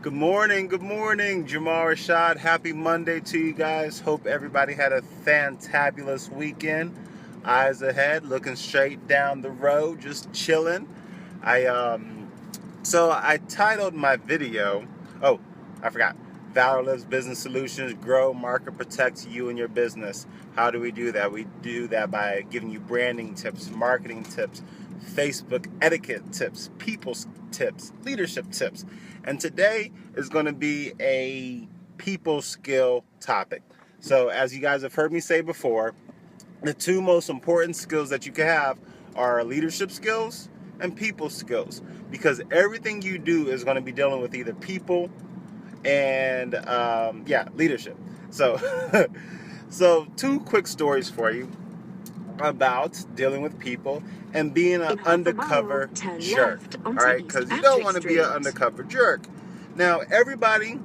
Good morning, Jamal Rashad. Happy Monday to you guys. Hope everybody had a fantabulous weekend. Eyes ahead, looking straight down the road, just chilling. I titled my video. Oh, I forgot. Valor Lives Business Solutions. Grow, market, protect you and your business. How do we do that? We do that by giving you branding tips, marketing tips, Facebook etiquette tips, people tips, leadership tips. And today is going to be a people skill topic. So as you guys have heard me say before, the two most important skills that you can have are leadership skills and people skills, because everything you do is going to be dealing with either people and leadership. So so two quick stories for you about dealing with people and being an undercover jerk. All right, because you don't want to be an undercover jerk. Now, everybody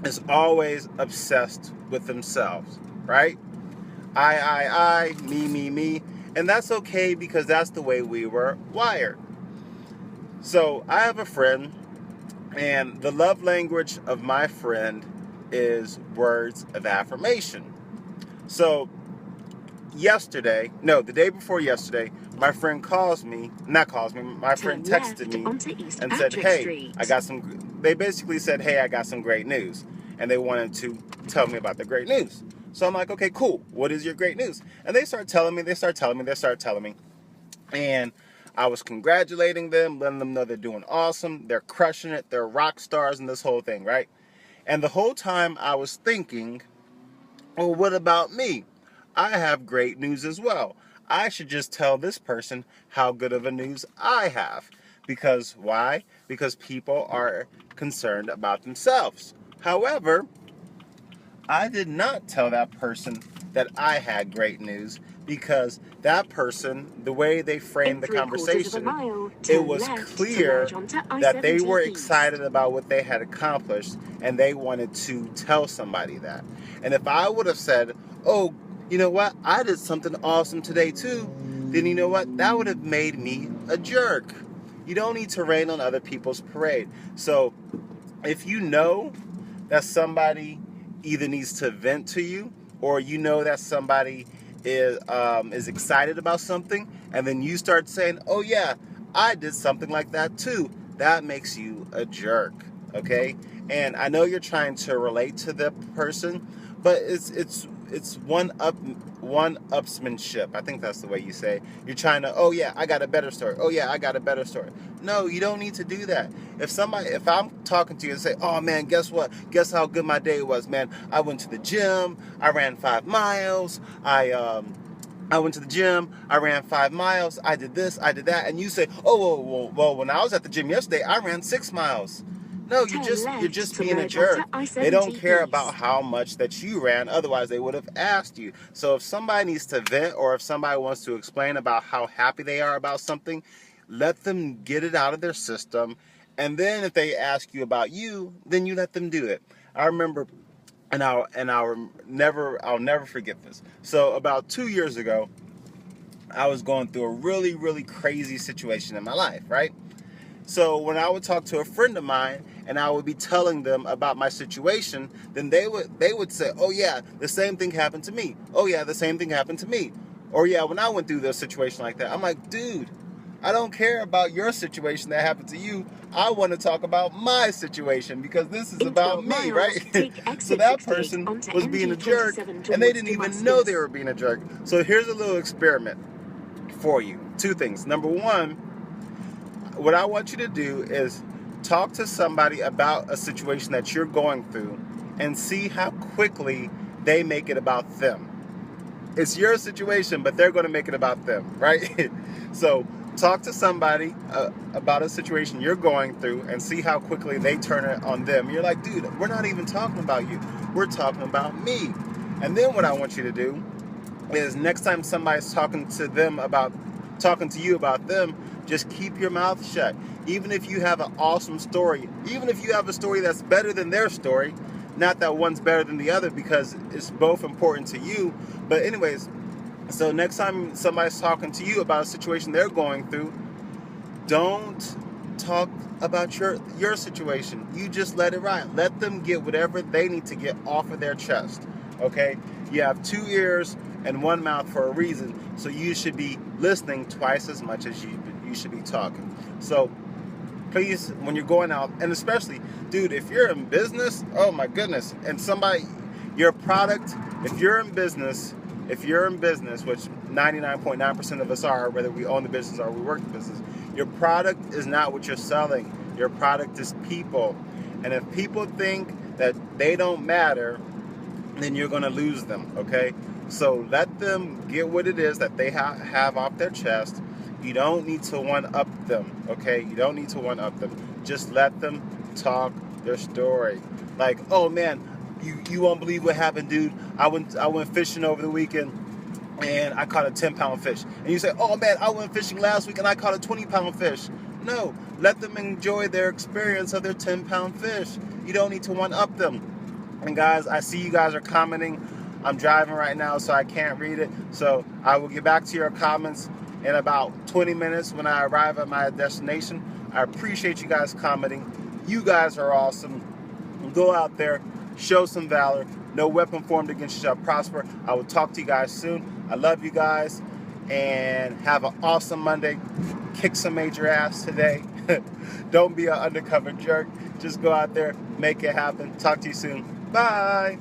is always obsessed with themselves, right? I, me, and that's okay because that's the way we were wired. So I have a friend, and the love language of my friend is words of affirmation. So the day before yesterday, my friend my friend texted me and said, hey, they basically said, hey, I got some great news. And they wanted to tell me about the great news. So I'm like, okay, cool. What is your great news? And they start telling me. And I was congratulating them, letting them know they're doing awesome. They're crushing it. They're rock stars in this whole thing, right? And the whole time I was thinking, well, what about me? I have great news as well. I should just tell this person how good of a news I have. Because why? Because people are concerned about themselves. However, I did not tell that person that I had great news, because that person, the way they framed the conversation, it was clear that they were excited about what they had accomplished and they wanted to tell somebody that. And if I would have said, oh, you know what, I did something awesome today too, then you know what, that would have made me a jerk. You don't need to rain on other people's parade. So if you know that somebody either needs to vent to you, or you know that somebody is excited about something, and then you start saying, oh yeah, I did something like that too, that makes you a jerk, okay? And I know you're trying to relate to the person, but it's one-upsmanship. I think that's the way you say. You're trying to, oh yeah, I got a better story. Oh yeah, I got a better story. No, you don't need to do that. If I'm talking to you and say, oh man, guess what? Guess how good my day was, man. I went to the gym. I ran 5 miles. I went to the gym. I ran 5 miles. I did this. I did that. And you say, oh, well, when I was at the gym yesterday, I ran 6 miles. No, you're just being a jerk. They don't care about how much that you ran, otherwise they would have asked you. So if somebody needs to vent, or if somebody wants to explain about how happy they are about something, let them get it out of their system. And then if they ask you about you, then you let them do it. I remember, and I'll never forget this. So about 2 years ago, I was going through a really, really crazy situation in my life, right? So when I would talk to a friend of mine and I would be telling them about my situation, then they would say, oh yeah, the same thing happened to me. Oh yeah, the same thing happened to me. Or yeah, when I went through this situation like that. I'm like, dude, I don't care about your situation that happened to you. I want to talk about my situation, because this is about me, right? So that person was being a jerk, and they didn't even know they were being a jerk. So here's a little experiment for you. 2 things. Number 1, what I want you to do is talk to somebody about a situation that you're going through and see how quickly they make it about them. It's your situation, but they're going to make it about them, right? So talk to somebody about a situation you're going through and see how quickly they turn it on them. You're like, dude, we're not even talking about you. We're talking about me. And then what I want you to do is, next time somebody's talking to you about them, just keep your mouth shut. Even if you have an awesome story, even if you have a story that's better than their story, not that one's better than the other, because it's both important to you. But anyways, so next time somebody's talking to you about a situation they're going through, don't talk about your situation. You just let it ride. Let them get whatever they need to get off of their chest. Okay? You have 2 ears and 1 mouth for a reason. So you should be listening twice as much as you should be talking. So please, when you're going out, and especially, dude, if you're in business, oh my goodness, and your product, if you're in business, which 99.9% of us are, whether we own the business or we work the business, your product is not what you're selling. Your product is people. And if people think that they don't matter, then you're going to lose them, okay? So let them get what it is that they have off their chest. You don't need to one-up them, okay? You don't need to one-up them. Just let them talk their story. Like, oh man, you won't believe what happened, dude. I went fishing over the weekend and I caught a 10-pound fish. And you say, oh man, I went fishing last week and I caught a 20-pound fish. No, let them enjoy their experience of their 10-pound fish. You don't need to one-up them. And guys, I see you guys are commenting. I'm driving right now, so I can't read it. So I will get back to your comments in about 20 minutes when I arrive at my destination. I appreciate you guys commenting. You guys are awesome. Go out there, show some valor. No weapon formed against you shall prosper. I will talk to you guys soon. I love you guys, and have an awesome Monday. Kick some major ass today. Don't be an undercover jerk. Just go out there, make it happen. Talk to you soon. Bye.